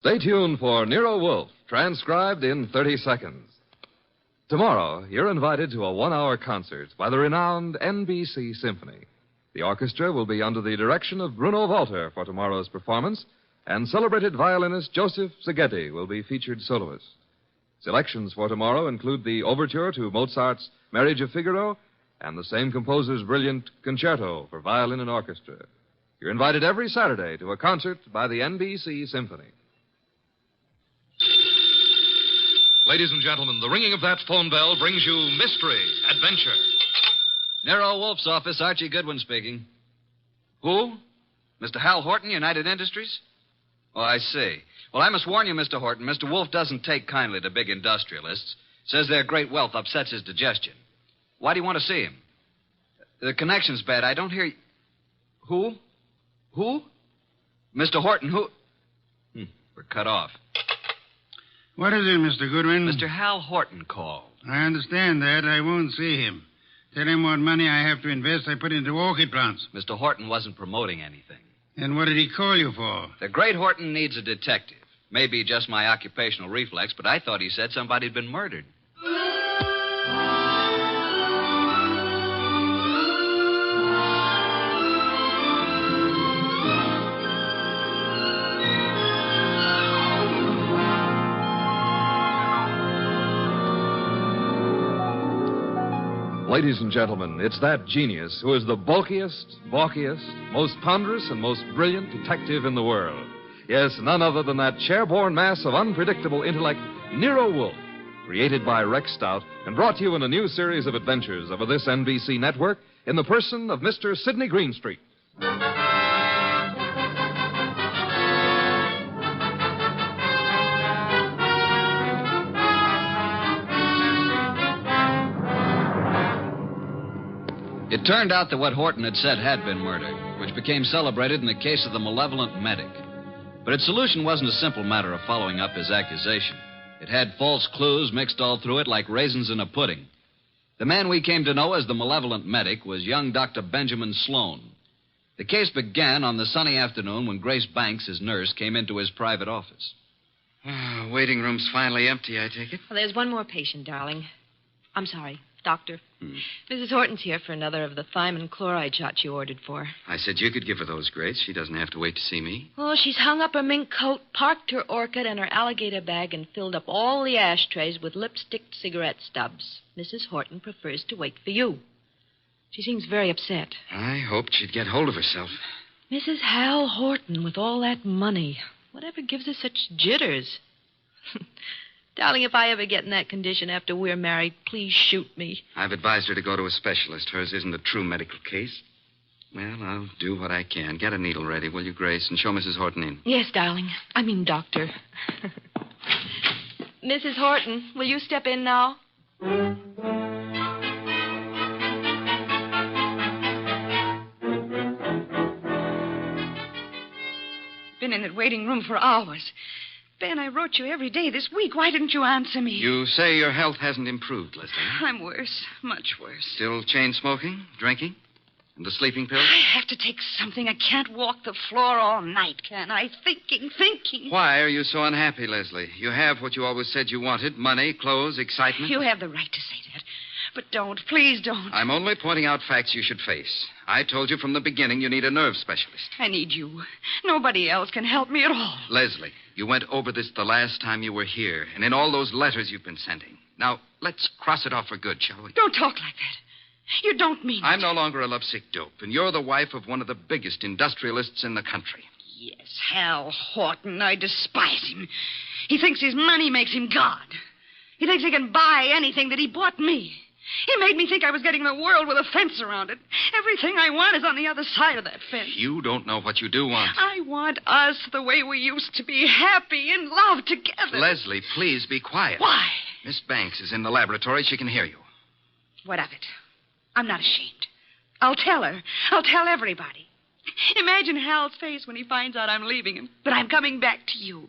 Stay tuned for Nero Wolfe, transcribed in 30 seconds. Tomorrow, you're invited to a 1-hour concert by the renowned NBC Symphony. The orchestra will be under the direction of Bruno Walter for tomorrow's performance, and celebrated violinist Joseph Szigeti will be featured soloist. Selections for tomorrow include the overture to Mozart's Marriage of Figaro and the same composer's brilliant concerto for violin and orchestra. You're invited every Saturday to a concert by the NBC Symphony. Ladies and gentlemen, the ringing of that phone bell brings you mystery, adventure. Nero Wolfe's office, Archie Goodwin speaking. Who? Mr. Hal Horton, United Industries? Oh, I see. Well, I must warn you, Mr. Horton, Mr. Wolfe doesn't take kindly to big industrialists. Says their great wealth upsets his digestion. Why do you want to see him? The connection's bad. I don't hear you. Who? Who? Mr. Horton, who? We're cut off. What is it, Mr. Goodwin? Mr. Hal Horton called. I understand that. I won't see him. Tell him what money I have to invest I put into orchid plants. Mr. Horton wasn't promoting anything. And what did he call you for? The great Horton needs a detective. Maybe just my occupational reflex, but I thought he said somebody'd been murdered. Ladies and gentlemen, it's that genius who is the bulkiest, balkiest, most ponderous, and most brilliant detective in the world. Yes, none other than that chair-borne mass of unpredictable intellect, Nero Wolfe, created by Rex Stout and brought to you in a new series of adventures over this NBC network in the person of Mr. Sidney Greenstreet. It turned out that what Horton had said had been murder, which became celebrated in the case of the malevolent medic. But its solution wasn't a simple matter of following up his accusation. It had false clues mixed all through it like raisins in a pudding. The man we came to know as the malevolent medic was young Dr. Benjamin Sloan. The case began on the sunny afternoon when Grace Banks, his nurse, came into his private office. Waiting room's finally empty, I take it? Well, there's one more patient, darling. I'm sorry, doctor. Mrs. Horton's here for another of the thiamine chloride shots you ordered for. I said you could give her those, Grace. She doesn't have to wait to see me. Oh, she's hung up her mink coat, parked her orchid and her alligator bag, and filled up all the ashtrays with lipstick cigarette stubs. Mrs. Horton prefers to wait for you. She seems very upset. I hoped she'd get hold of herself. Mrs. Hal Horton with all that money. Whatever gives her such jitters? Darling, if I ever get in that condition after we're married, please shoot me. I've advised her to go to a specialist. Hers isn't a true medical case. Well, I'll do what I can. Get a needle ready, will you, Grace, and show Mrs. Horton in. Yes, darling. I mean, doctor. Mrs. Horton, will you step in now? Been in that waiting room for hours. Ben, I wrote you every day this week. Why didn't you answer me? You say your health hasn't improved, Leslie. I'm worse. Much worse. Still chain smoking, drinking, and the sleeping pills? I have to take something. I can't walk the floor all night, can I? Thinking. Why are you so unhappy, Leslie? You have what you always said you wanted. Money, clothes, excitement. You have the right to say that. But don't. Please don't. I'm only pointing out facts you should face. I told you from the beginning you need a nerve specialist. I need you. Nobody else can help me at all. Leslie, you went over this the last time you were here, and in all those letters you've been sending. Now, let's cross it off for good, shall we? Don't talk like that. You don't mean I'm it. no longer a lovesick dope, and you're the wife of one of the biggest industrialists in the country. Yes, Hal Horton. I despise him. He thinks his money makes him God. He thinks he can buy anything that he bought me. He made me think I was getting the world with a fence around it. Everything I want is on the other side of that fence. You don't know what you do want. I want us the way we used to be, happy in love together. Leslie, please be quiet. Why? Miss Banks is in the laboratory. She can hear you. What of it? I'm not ashamed. I'll tell her. I'll tell everybody. Imagine Hal's face when he finds out I'm leaving him, that I'm coming back to you.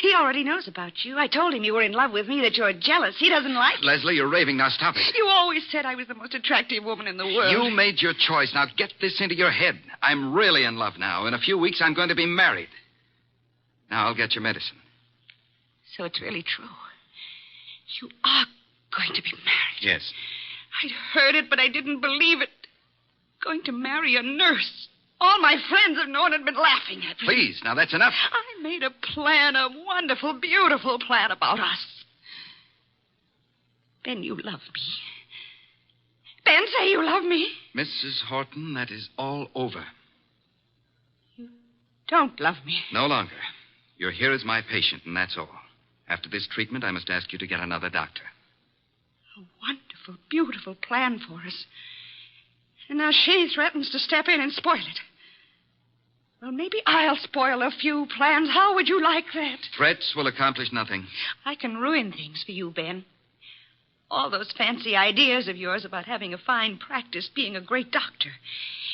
He already knows about you. I told him you were in love with me, that you're jealous. He doesn't like it. Leslie, you're raving. Now stop it. You always said I was the most attractive woman in the world. You made your choice. Now get this into your head. I'm really in love now. In a few weeks, I'm going to be married. Now, I'll get your medicine. So it's really true. You are going to be married. Yes. I'd heard it, but I didn't believe it. Going to marry a nurse. All my friends have known and been laughing at me. Please, now that's enough. I made a plan, a wonderful, beautiful plan about us. Ben, you love me. Ben, say you love me. Mrs. Horton, that is all over. You don't love me. No longer. You're here as my patient, and that's all. After this treatment, I must ask you to get another doctor. A wonderful, beautiful plan for us. And now she threatens to step in and spoil it. Well, maybe I'll spoil a few plans. How would you like that? Threats will accomplish nothing. I can ruin things for you, Ben. All those fancy ideas of yours about having a fine practice, being a great doctor.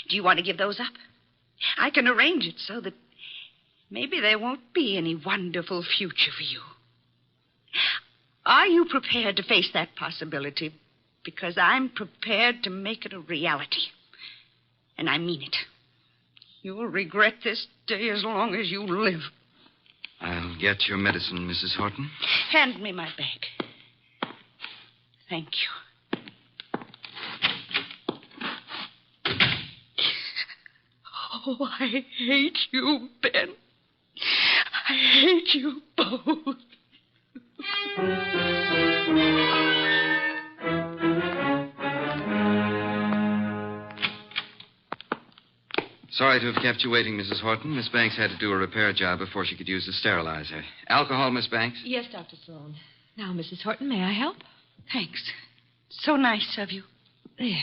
Do you want to give those up? I can arrange it so that maybe there won't be any wonderful future for you. Are you prepared to face that possibility? Because I'm prepared to make it a reality. And I mean it. You'll regret this day as long as you live. I'll get your medicine, Mrs. Horton. Hand me my bag. Thank you. Oh, I hate you, Ben. I hate you both. Sorry to have kept you waiting, Mrs. Horton. Miss Banks had to do a repair job before she could use the sterilizer. Alcohol, Miss Banks? Yes, Dr. Sloan. Now, Mrs. Horton, may I help? Thanks. So nice of you. There.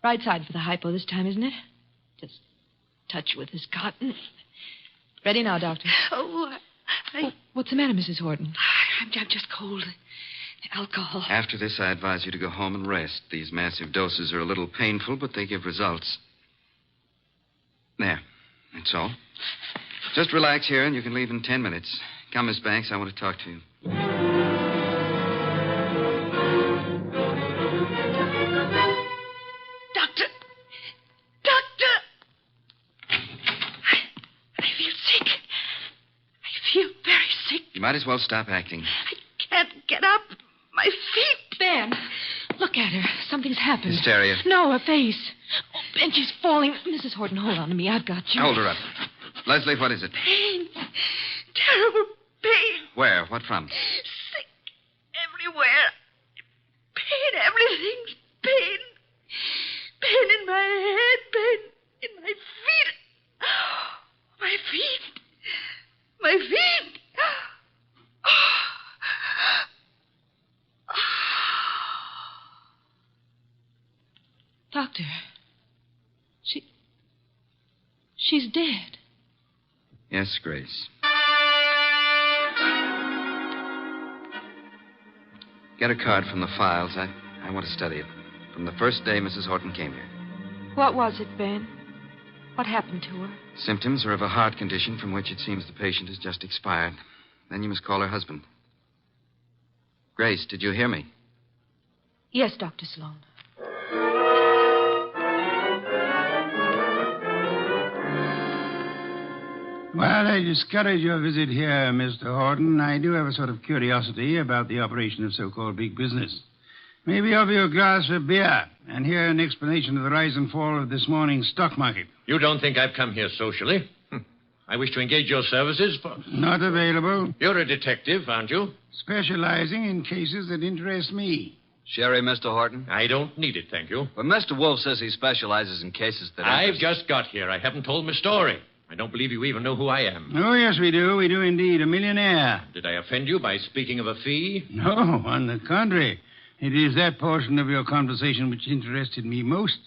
Right side for the hypo this time, isn't it? Just touch with this cotton. Ready now, Doctor. Oh, What's the matter, Mrs. Horton? I'm just cold. Alcohol. After this, I advise you to go home and rest. These massive doses are a little painful, but they give results. There. That's all. Just relax here, and you can leave in 10 minutes. Come, Miss Banks. I want to talk to you. Doctor! I feel sick. I feel very sick. You might as well stop acting. I can't get up. My feet. Ben, look at her. Something's happened. Hysteria. No, her face. Oh, Ben, she's falling. Mrs. Horton, hold on to me. I've got you. Hold her up. Leslie, what is it? Pain. Terrible pain. Where? What from? Sick everywhere. Pain. Everything's pain. Pain in my head. Pain in my feet. My feet. My feet. Doctor, she's dead. Yes, Grace. Get a card from the files. I want to study it. From the first day Mrs. Horton came here. What was it, Ben? What happened to her? Symptoms are of a heart condition from which it seems the patient has just expired. Then you must call her husband. Grace, did you hear me? Yes, Dr. Sloan. While I discourage your visit here, Mr. Horton, I do have a sort of curiosity about the operation of so-called big business. Maybe offer you a glass of beer and hear an explanation of the rise and fall of this morning's stock market. You don't think I've come here socially? I wish to engage your services for... Not available. You're a detective, aren't you? Specializing in cases that interest me. Sherry, Mr. Horton? I don't need it, thank you. But Mr. Wolf says he specializes in cases that I've interest... just got here. I haven't told my story. I don't believe you even know who I am. Oh, yes, we do. We do indeed. A millionaire. Did I offend you by speaking of a fee? No, on the contrary. It is that portion of your conversation which interested me most.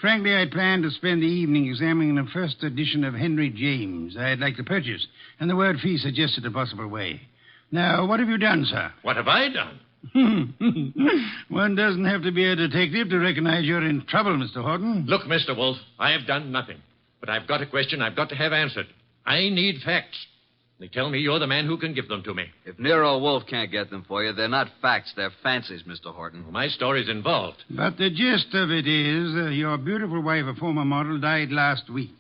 Frankly, I planned to spend the evening examining the first edition of Henry James I'd like to purchase, and the word fee suggested a possible way. Now, what have you done, sir? What have I done? One doesn't have to be a detective to recognize you're in trouble, Mr. Horton. Look, Mr. Wolf, I have done nothing. But I've got a question I've got to have answered. I need facts. They tell me you're the man who can give them to me. If Nero Wolf can't get them for you, they're not facts, they're fancies, Mr. Horton. Well, my story's involved. But the gist of it is your beautiful wife, a former model, died last week.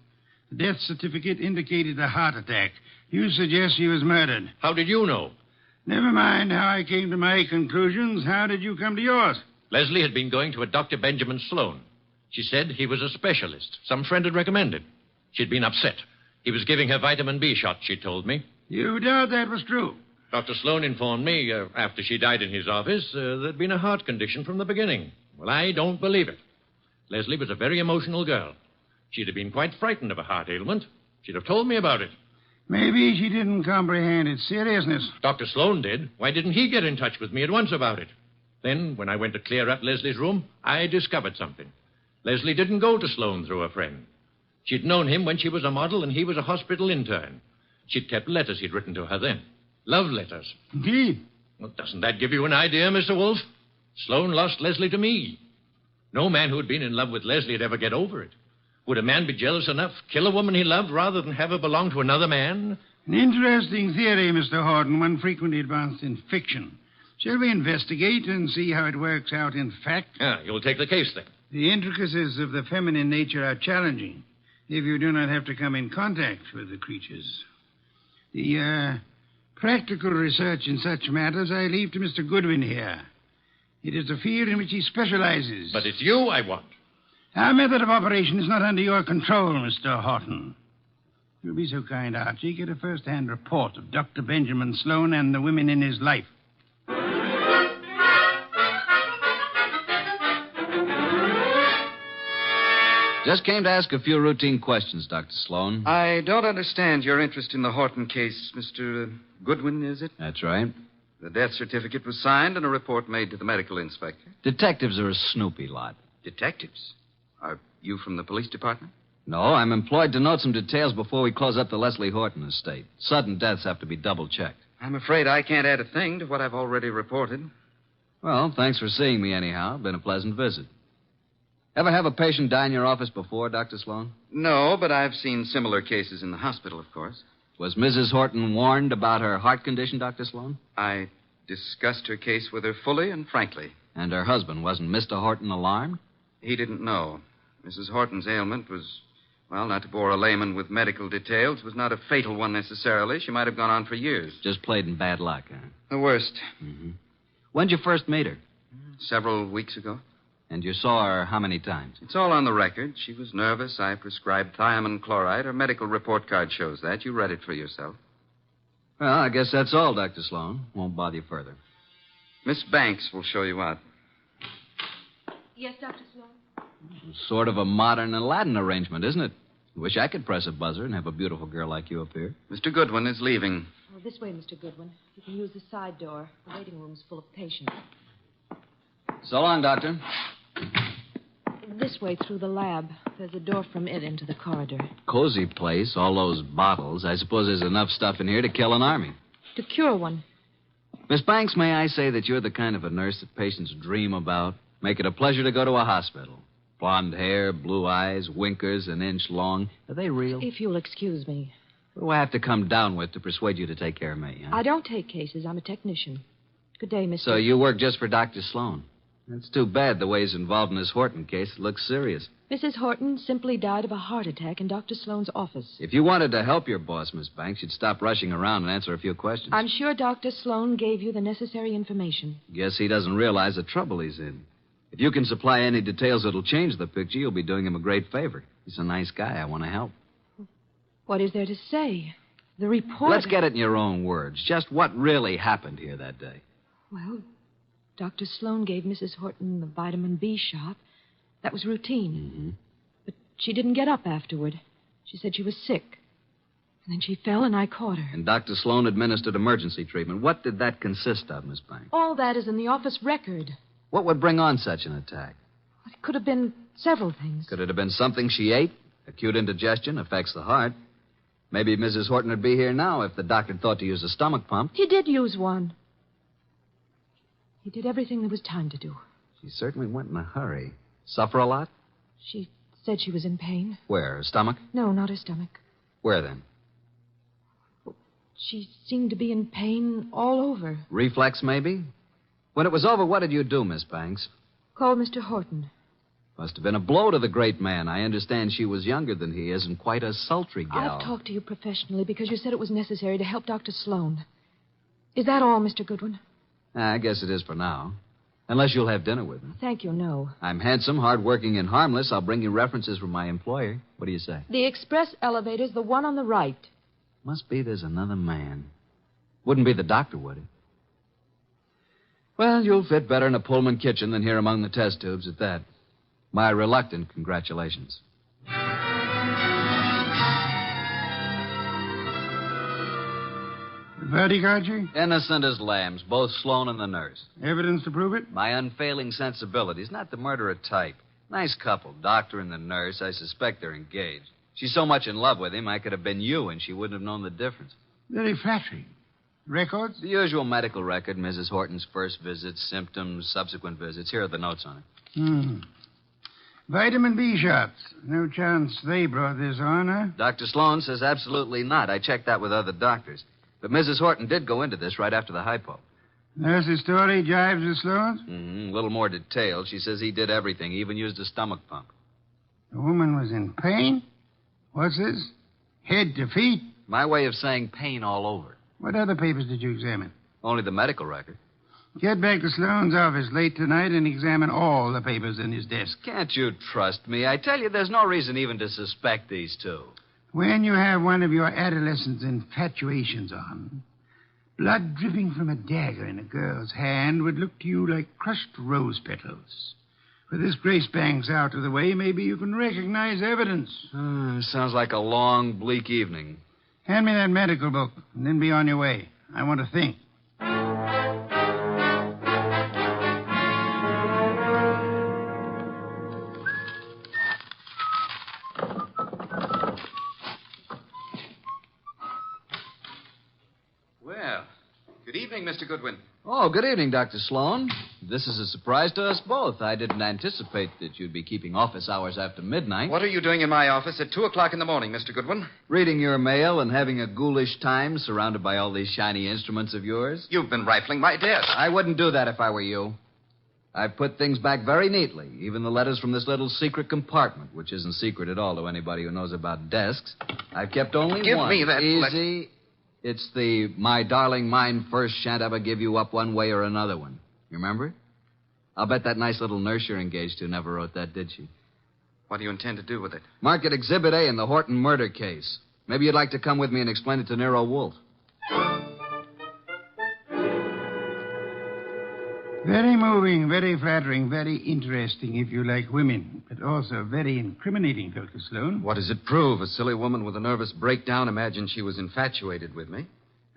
The death certificate indicated a heart attack. You suggest she was murdered. How did you know? Never mind how I came to my conclusions. How did you come to yours? Leslie had been going to a Dr. Benjamin Sloan. She said he was a specialist. Some friend had recommended. She'd been upset. He was giving her vitamin B shots, she told me. You doubt that was true? Dr. Sloan informed me, after she died in his office, there'd been a heart condition from the beginning. Well, I don't believe it. Leslie was a very emotional girl. She'd have been quite frightened of a heart ailment. She'd have told me about it. Maybe she didn't comprehend its seriousness. Dr. Sloan did. Why didn't he get in touch with me at once about it? Then, when I went to clear up Leslie's room, I discovered something. Leslie didn't go to Sloan through a friend. She'd known him when she was a model and he was a hospital intern. She'd kept letters he'd written to her then. Love letters. Indeed. Well, doesn't that give you an idea, Mr. Wolf? Sloan lost Leslie to me. No man who'd been in love with Leslie would ever get over it. Would a man be jealous enough, kill a woman he loved, rather than have her belong to another man? An interesting theory, Mr. Horton, one frequently advanced in fiction. Shall we investigate and see how it works out in fact? You'll take the case, then. The intricacies of the feminine nature are challenging if you do not have to come in contact with the creatures. The practical research in such matters I leave to Mr. Goodwin here. It is a field in which he specializes. But it's you I want. Our method of operation is not under your control, Mr. Horton. If you'll be so kind, Archie, get a first-hand report of Dr. Benjamin Sloan and the women in his life. Just came to ask a few routine questions, Dr. Sloan. I don't understand your interest in the Horton case, Mr. Goodwin, is it? That's right. The death certificate was signed and a report made to the medical inspector. Detectives are a snoopy lot. Detectives? Are you from the police department? No, I'm employed to note some details before we close up the Leslie Horton estate. Sudden deaths have to be double-checked. I'm afraid I can't add a thing to what I've already reported. Well, thanks for seeing me anyhow. Been a pleasant visit. Ever have a patient die in your office before, Dr. Sloan? No, but I've seen similar cases in the hospital, of course. Was Mrs. Horton warned about her heart condition, Dr. Sloan? I discussed her case with her fully and frankly. And her husband, wasn't Mr. Horton alarmed? He didn't know. Mrs. Horton's ailment was, well, not to bore a layman with medical details, was not a fatal one necessarily. She might have gone on for years. Just played in bad luck, huh? The worst. Mm-hmm. When'd you first meet her? Several weeks ago. And you saw her how many times? It's all on the record. She was nervous. I prescribed thiamine chloride. Her medical report card shows that. You read it for yourself. Well, I guess that's all, Dr. Sloan. Won't bother you further. Miss Banks will show you out. Yes, Dr. Sloan? Sort of a modern Aladdin arrangement, isn't it? Wish I could press a buzzer and have a beautiful girl like you up here. Mr. Goodwin is leaving. Oh, this way, Mr. Goodwin. You can use the side door. The waiting room's full of patients. So long, Doctor. This way through the lab. There's a door from it into the corridor. Cozy place, all those bottles. I suppose there's enough stuff in here to kill an army. To cure one. Miss Banks, may I say that you're the kind of a nurse that patients dream about? Make it a pleasure to go to a hospital. Blonde hair, blue eyes, winkers an inch long. Are they real? If you'll excuse me. What do I have to come down with to persuade you to take care of me? Huh? I don't take cases. I'm a technician. Good day, Mr. So you work just for Dr. Sloan? It's too bad the way he's involved in this Horton case. It looks serious. Mrs. Horton simply died of a heart attack in Dr. Sloan's office. If you wanted to help your boss, Miss Banks, you'd stop rushing around and answer a few questions. I'm sure Dr. Sloan gave you the necessary information. Guess he doesn't realize the trouble he's in. If you can supply any details that'll change the picture, you'll be doing him a great favor. He's a nice guy. I want to help. What is there to say? The report... Let's get it in your own words. Just what really happened here that day. Well, Dr. Sloan gave Mrs. Horton the vitamin B shot. That was routine. Mm-hmm. But she didn't get up afterward. She said she was sick. And then she fell and I caught her. And Dr. Sloan administered emergency treatment. What did that consist of, Miss Banks? All that is in the office record. What would bring on such an attack? It could have been several things. Could it have been something she ate? Acute indigestion affects the heart. Maybe Mrs. Horton would be here now if the doctor thought to use a stomach pump. He did use one. He did everything there was time to do. She certainly went in a hurry. Suffer a lot? She said she was in pain. Where? Her stomach? No, not her stomach. Where then? She seemed to be in pain all over. Reflex, maybe? When it was over, what did you do, Miss Banks? Called Mr. Horton. Must have been a blow to the great man. I understand she was younger than he is and quite a sultry gal. I've talked to you professionally because you said it was necessary to help Dr. Sloan. Is that all, Mr. Goodwin? I guess it is for now. Unless you'll have dinner with me. Thank you, no. I'm handsome, hardworking, and harmless. I'll bring you references from my employer. What do you say? The express elevator's the one on the right. Must be there's another man. Wouldn't be the doctor, would it? Well, you'll fit better in a Pullman kitchen than here among the test tubes at that. My reluctant congratulations. Verdict, Archie? Innocent as lambs, both Sloan and the nurse. Evidence to prove it? My unfailing sensibilities, not the murderer type. Nice couple, doctor and the nurse. I suspect they're engaged. She's so much in love with him, I could have been you, and she wouldn't have known the difference. Very flattering. Records? The usual medical record, Mrs. Horton's first visits, symptoms, subsequent visits. Here are the notes on it. Vitamin B shots. No chance they brought this on, huh? Dr. Sloan says absolutely not. I checked that with other doctors. But Mrs. Horton did go into this right after the hypo. Nurse's story jives with Sloan's? A little more detailed. She says he did everything. He even used a stomach pump. The woman was in pain? What's this? Head to feet? My way of saying pain all over. What other papers did you examine? Only the medical record. Get back to Sloan's office late tonight and examine all the papers in his desk. Can't you trust me? I tell you, there's no reason even to suspect these two. When you have one of your adolescent infatuations on, blood dripping from a dagger in a girl's hand would look to you like crushed rose petals. With this Grace Banks out of the way, maybe you can recognize evidence. Sounds like a long, bleak evening. Hand me that medical book, and then be on your way. I want to think. Well, good evening, Mr. Goodwin. Oh, good evening, Dr. Sloan. This is a surprise to us both. I didn't anticipate that you'd be keeping office hours after midnight. What are you doing in my office at 2 o'clock in the morning, Mr. Goodwin? Reading your mail and having a ghoulish time surrounded by all these shiny instruments of yours. You've been rifling my desk. I wouldn't do that if I were you. I've put things back very neatly, even the letters from this little secret compartment, which isn't secret at all to anybody who knows about desks. I've kept only Give one. me that Easy. It's the my darling mine first shan't ever give you up one way or another one. You remember it? I'll bet that nice little nurse you're engaged to never wrote that, did she? What do you intend to do with it? Mark it Exhibit A in the Horton murder case. Maybe you'd like to come with me and explain it to Nero Wolfe. Very moving, very flattering, very interesting if you like women, but also very incriminating, Dr. Sloan. What does it prove? A silly woman with a nervous breakdown imagined she was infatuated with me.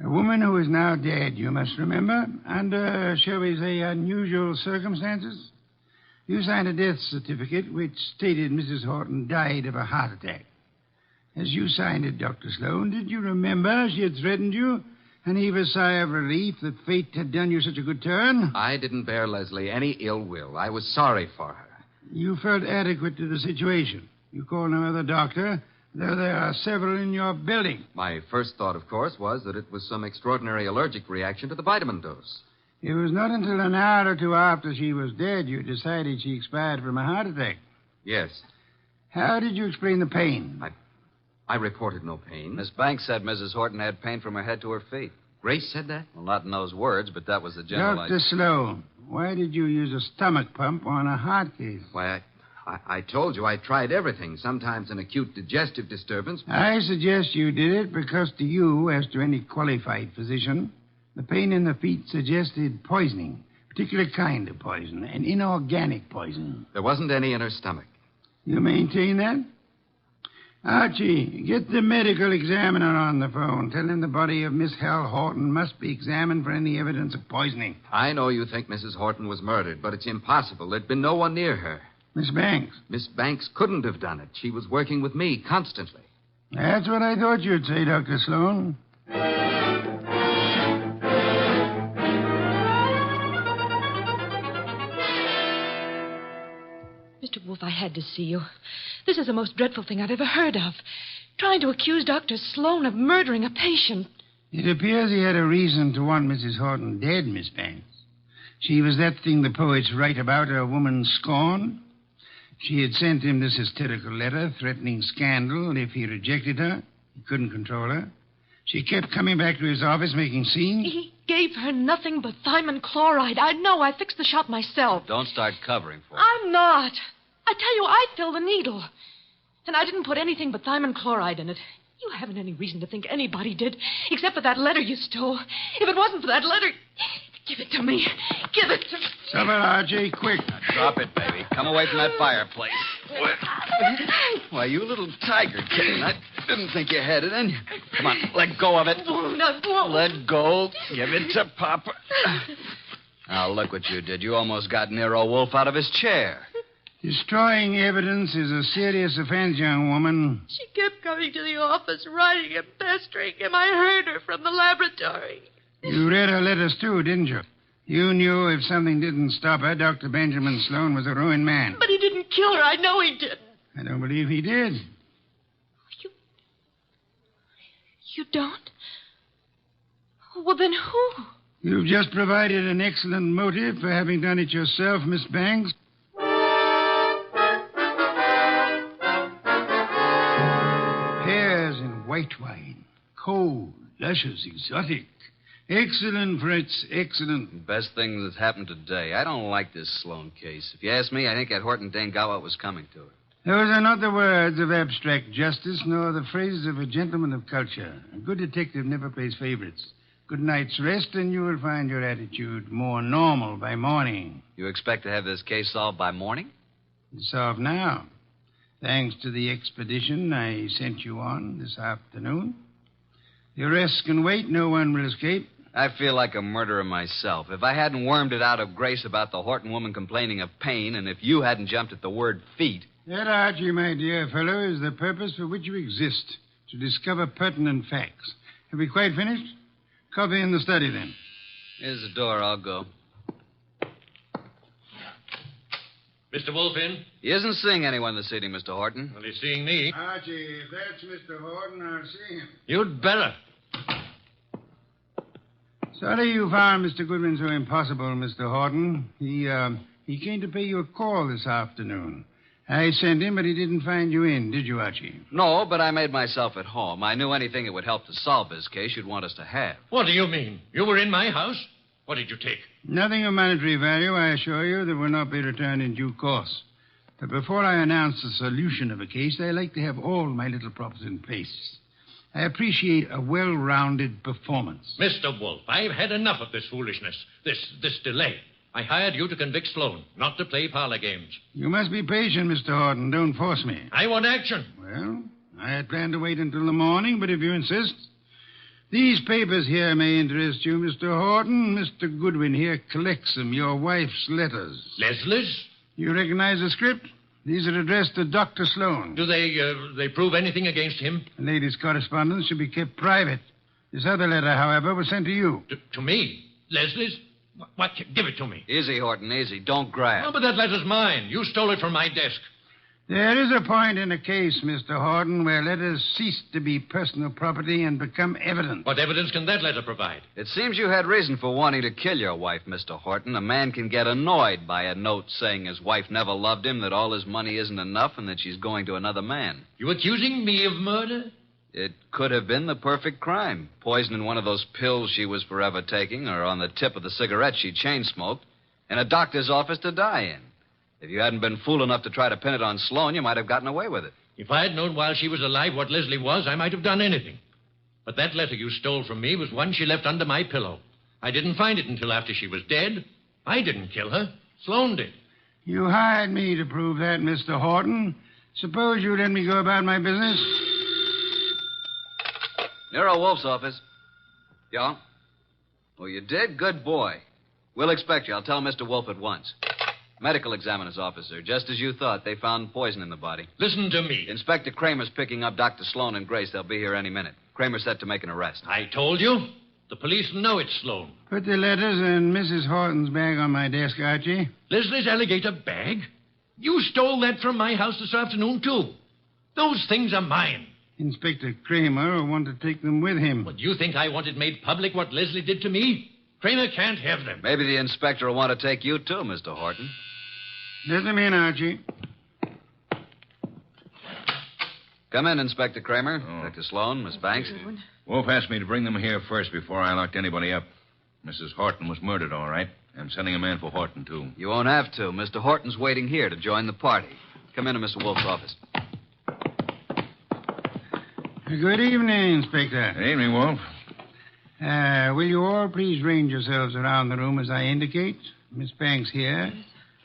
A woman who is now dead, you must remember, under, shall we say, unusual circumstances. You signed a death certificate which stated Mrs. Horton died of a heart attack. As you signed it, Dr. Sloan, did you remember she had threatened you and heave a sigh of relief that fate had done you such a good turn? I didn't bear Leslie any ill will. I was sorry for her. You felt adequate to the situation. You called no other doctor, though there are several in your building. My first thought, of course, was that it was some extraordinary allergic reaction to the vitamin dose. It was not until an hour or two after she was dead you decided she expired from a heart attack. Yes. How did you explain the pain? I reported no pain. Miss Banks said Mrs. Horton had pain from her head to her feet. Grace said that? Well, not in those words, but that was the general Dr. Sloan, why did you use a stomach pump on a heart case? Why, I told you I tried everything. Sometimes an acute digestive disturbance. I suggest you did it because to you, as to any qualified physician, the pain in the feet suggested poisoning, a particular kind of poison, an inorganic poison. There wasn't any in her stomach. You maintain that? Archie, get the medical examiner on the phone. Tell him the body of Miss Hal Horton must be examined for any evidence of poisoning. I know you think Mrs. Horton was murdered, but it's impossible. There'd been no one near her. Miss Banks? Miss Banks couldn't have done it. She was working with me constantly. That's what I thought you'd say, Dr. Sloan. Mr. Wolfe, I had to see you. This is the most dreadful thing I've ever heard of. Trying to accuse Dr. Sloan of murdering a patient. It appears he had a reason to want Mrs. Horton dead, Miss Banks. She was that thing the poets write about, a woman scorned. She had sent him this hysterical letter threatening scandal if he rejected her. He couldn't control her. She kept coming back to his office making scenes. He gave her nothing but thiamine chloride. I know. I fixed the shot myself. Don't start covering for her. I'm not. I tell you, I filled the needle. And I didn't put anything but thiamine chloride in it. You haven't any reason to think anybody did, except for that letter you stole. If it wasn't for that letter, give it to me. Give it to me. Stop it, Archie, quick. Now, drop it, baby. Come away from that fireplace. Why, you little tiger kitten. I didn't think you had it in you. Come on, let go of it. Let go. Give it to Papa. Now, look what you did. You almost got Nero Wolf out of his chair. Destroying evidence is a serious offense, young woman. She kept coming to the office, writing and pestering him. I heard her from the laboratory. You read her letters, too, didn't you? You knew if something didn't stop her, Dr. Benjamin Sloan was a ruined man. But he didn't kill her. I know he didn't. I don't believe he did. You don't? Well, then who? You've just provided an excellent motive for having done it yourself, Miss Banks. Pears and white wine. Cold, luscious, exotic. Excellent, Fritz, excellent. Best thing that's happened today. I don't like this Sloan case. If you ask me, I think that Horton Dane got what was coming to her. Those are not the words of abstract justice, nor the phrases of a gentleman of culture. A good detective never plays favorites. Good night's rest, and you will find your attitude more normal by morning. You expect to have this case solved by morning? It's solved now. Thanks to the expedition I sent you on this afternoon. The arrests can wait. No one will escape. I feel like a murderer myself. If I hadn't wormed it out of Grace about the Horton woman complaining of pain, and if you hadn't jumped at the word feet... That, Archie, my dear fellow, is the purpose for which you exist, to discover pertinent facts. Have we quite finished? Coffee in the study, then. Here's the door. I'll go. Mr. Wolf in? He isn't seeing anyone this evening, Mr. Horton. Well, he's seeing me. Archie, if that's Mr. Horton, I'll see him. You'd better. Sorry you found Mr. Goodwin so impossible, Mr. Horton. He came to pay you a call this afternoon. I sent him, but he didn't find you in, did you, Archie? No, but I made myself at home. I knew anything that would help to solve this case you'd want us to have. What do you mean? You were in my house? What did you take? Nothing of monetary value, I assure you, that will not be returned in due course. But before I announce the solution of a case, I like to have all my little props in place. I appreciate a well-rounded performance. Mr. Wolf, I've had enough of this foolishness, this delay. I hired you to convict Sloan, not to play parlor games. You must be patient, Mr. Horton. Don't force me. I want action. Well, I had planned to wait until the morning, but if you insist... These papers here may interest you, Mr. Horton. Mr. Goodwin here collects them, your wife's letters. Leslie's? You recognize the script? These are addressed to Dr. Sloan. Do they prove anything against him? The lady's correspondence should be kept private. This other letter, however, was sent to you. To me? Leslie's? What? Give it to me. Easy, Horton, easy. Don't grab. Oh, but that letter's mine. You stole it from my desk. There is a point in a case, Mr. Horton, where letters cease to be personal property and become evidence. What evidence can that letter provide? It seems you had reason for wanting to kill your wife, Mr. Horton. A man can get annoyed by a note saying his wife never loved him, that all his money isn't enough, and that she's going to another man. You accusing me of murder? It could have been the perfect crime. Poison in one of those pills she was forever taking, or on the tip of the cigarette she chain-smoked, in a doctor's office to die in. If you hadn't been fool enough to try to pin it on Sloan, you might have gotten away with it. If I had known while she was alive what Leslie was, I might have done anything. But that letter you stole from me was one she left under my pillow. I didn't find it until after she was dead. I didn't kill her. Sloan did. You hired me to prove that, Mr. Horton. Suppose you let me go about my business. Nero Wolf's office. Yeah? Oh, you did? Good boy. We'll expect you. I'll tell Mr. Wolf at once. Medical examiner's officer. Just as you thought, they found poison in the body. Listen to me. Inspector Kramer's picking up Dr. Sloan and Grace. They'll be here any minute. Kramer's set to make an arrest. I told you. The police know it's Sloan. Put the letters in Mrs. Horton's bag on my desk, Archie. Leslie's alligator bag? You stole that from my house this afternoon, too. Those things are mine. Inspector Kramer will want to take them with him. What, do you think I wanted made public what Leslie did to me? Kramer can't have them. Maybe the inspector will want to take you, too, Mr. Horton. Let them in, Archie. Come in, Inspector Kramer. Dr. Sloan, Miss Banks. Wolf asked me to bring them here first before I locked anybody up. Mrs. Horton was murdered, all right. I'm sending a man for Horton, too. You won't have to. Mr. Horton's waiting here to join the party. Come into Mr. Wolf's office. Good evening, Inspector. Good evening, Wolf. Will you all please range yourselves around the room as I indicate? Miss Banks here.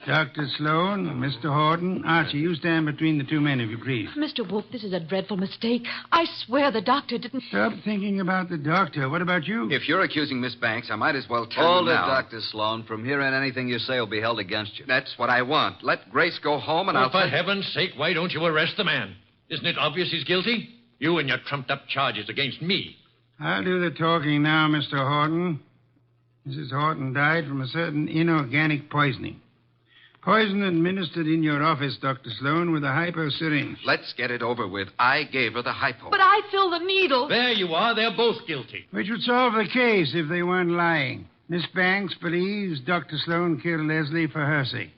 Dr. Sloan, Mr. Horton. Archie, you stand between the two men, if you please. Mr. Wolf, this is a dreadful mistake. I swear the doctor didn't... Stop thinking about the doctor. What about you? If you're accusing Miss Banks, I might as well tell Hold you it, now. Dr. Sloan. From here on, anything you say will be held against you. That's what I want. Let Grace go home, and Well, I'll... for heaven's sake, why don't you arrest the man? Isn't it obvious he's guilty? You and your trumped-up charges against me. I'll do the talking now, Mr. Horton. Mrs. Horton died from a certain inorganic poisoning. Poison administered in your office, Dr. Sloan, with a hypo syringe. Let's get it over with. I gave her the hypo. But I filled the needle. There you are. They're both guilty. Which would solve the case if they weren't lying. Miss Banks believes Dr. Sloan killed Leslie for her sake.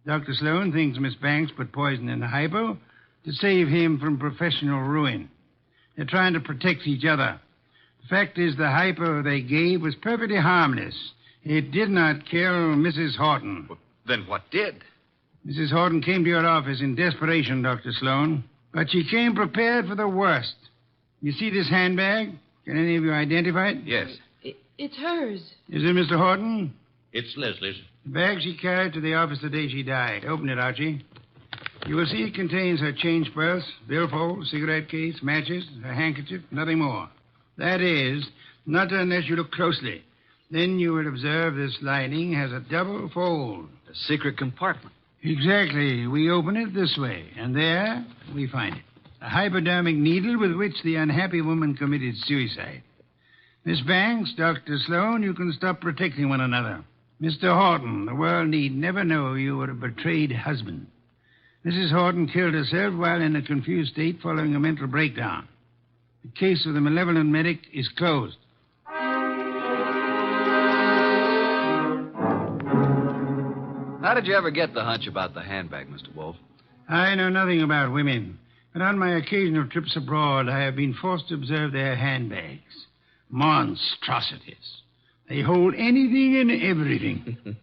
Dr. Sloan thinks Miss Banks put poison in the hypo to save him from professional ruin. They're trying to protect each other. The fact is, the hypo they gave was perfectly harmless. It did not kill Mrs. Horton. Then what did? Mrs. Horton came to your office in desperation, Dr. Sloan. But she came prepared for the worst. You see this handbag? Can any of you identify it? Yes. It's hers. Is it Mr. Horton? It's Leslie's. The bag she carried to the office the day she died. Open it, Archie. You will see it contains her change purse, billfold, cigarette case, matches, her handkerchief, nothing more. That is, not unless you look closely. Then you will observe this lining has a double fold. A secret compartment. Exactly. We open it this way, and there we find it. A hypodermic needle with which the unhappy woman committed suicide. Miss Banks, Dr. Sloan, you can stop protecting one another. Mr. Horton, the world need never know you were a betrayed husband. Mrs. Horton killed herself while in a confused state following a mental breakdown. The case of the malevolent medic is closed. How did you ever get the hunch about the handbag, Mr. Wolf? I know nothing about women, but on my occasional trips abroad, I have been forced to observe their handbags. Monstrosities. They hold anything and everything.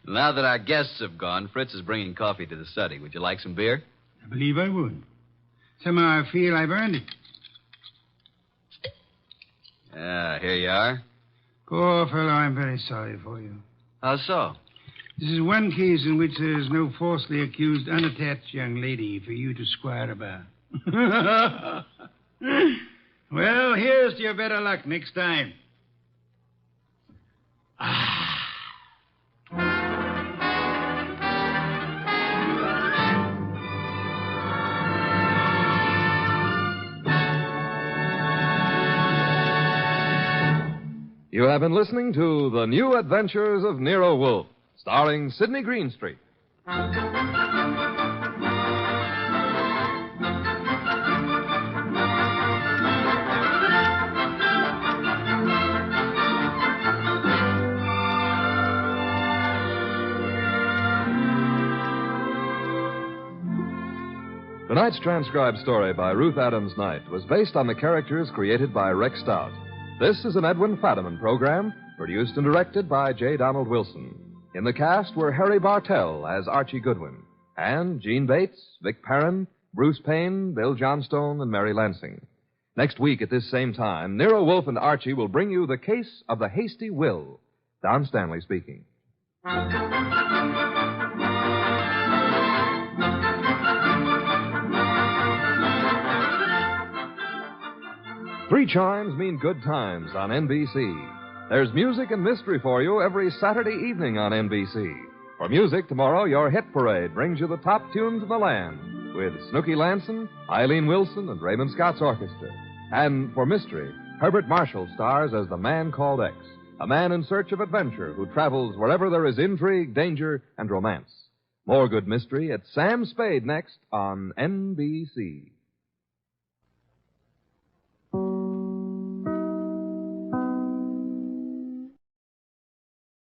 Now that our guests have gone, Fritz is bringing coffee to the study. Would you like some beer? I believe I would. Somehow I feel I've earned it. Here you are. Poor fellow, I'm very sorry for you. How so? This is one case in which there is no falsely accused, unattached young lady for you to squire about. Well, here's to your better luck next time. You have been listening to The New Adventures of Nero Wolfe, starring Sidney Greenstreet. Tonight's transcribed story by Ruth Adams Knight was based on the characters created by Rex Stout. This is an Edwin Fadiman program, produced and directed by J. Donald Wilson. In the cast were Harry Bartell as Archie Goodwin, and Gene Bates, Vic Perrin, Bruce Payne, Bill Johnstone, and Mary Lansing. Next week at this same time, Nero Wolfe and Archie will bring you The Case of the Hasty Will. Don Stanley speaking. Three chimes mean good times on NBC. There's music and mystery for you every Saturday evening on NBC. For music, tomorrow, your hit parade brings you the top tunes of the land with Snooky Lanson, Eileen Wilson, and Raymond Scott's orchestra. And for mystery, Herbert Marshall stars as the Man Called X, a man in search of adventure who travels wherever there is intrigue, danger, and romance. More good mystery at Sam Spade next on NBC.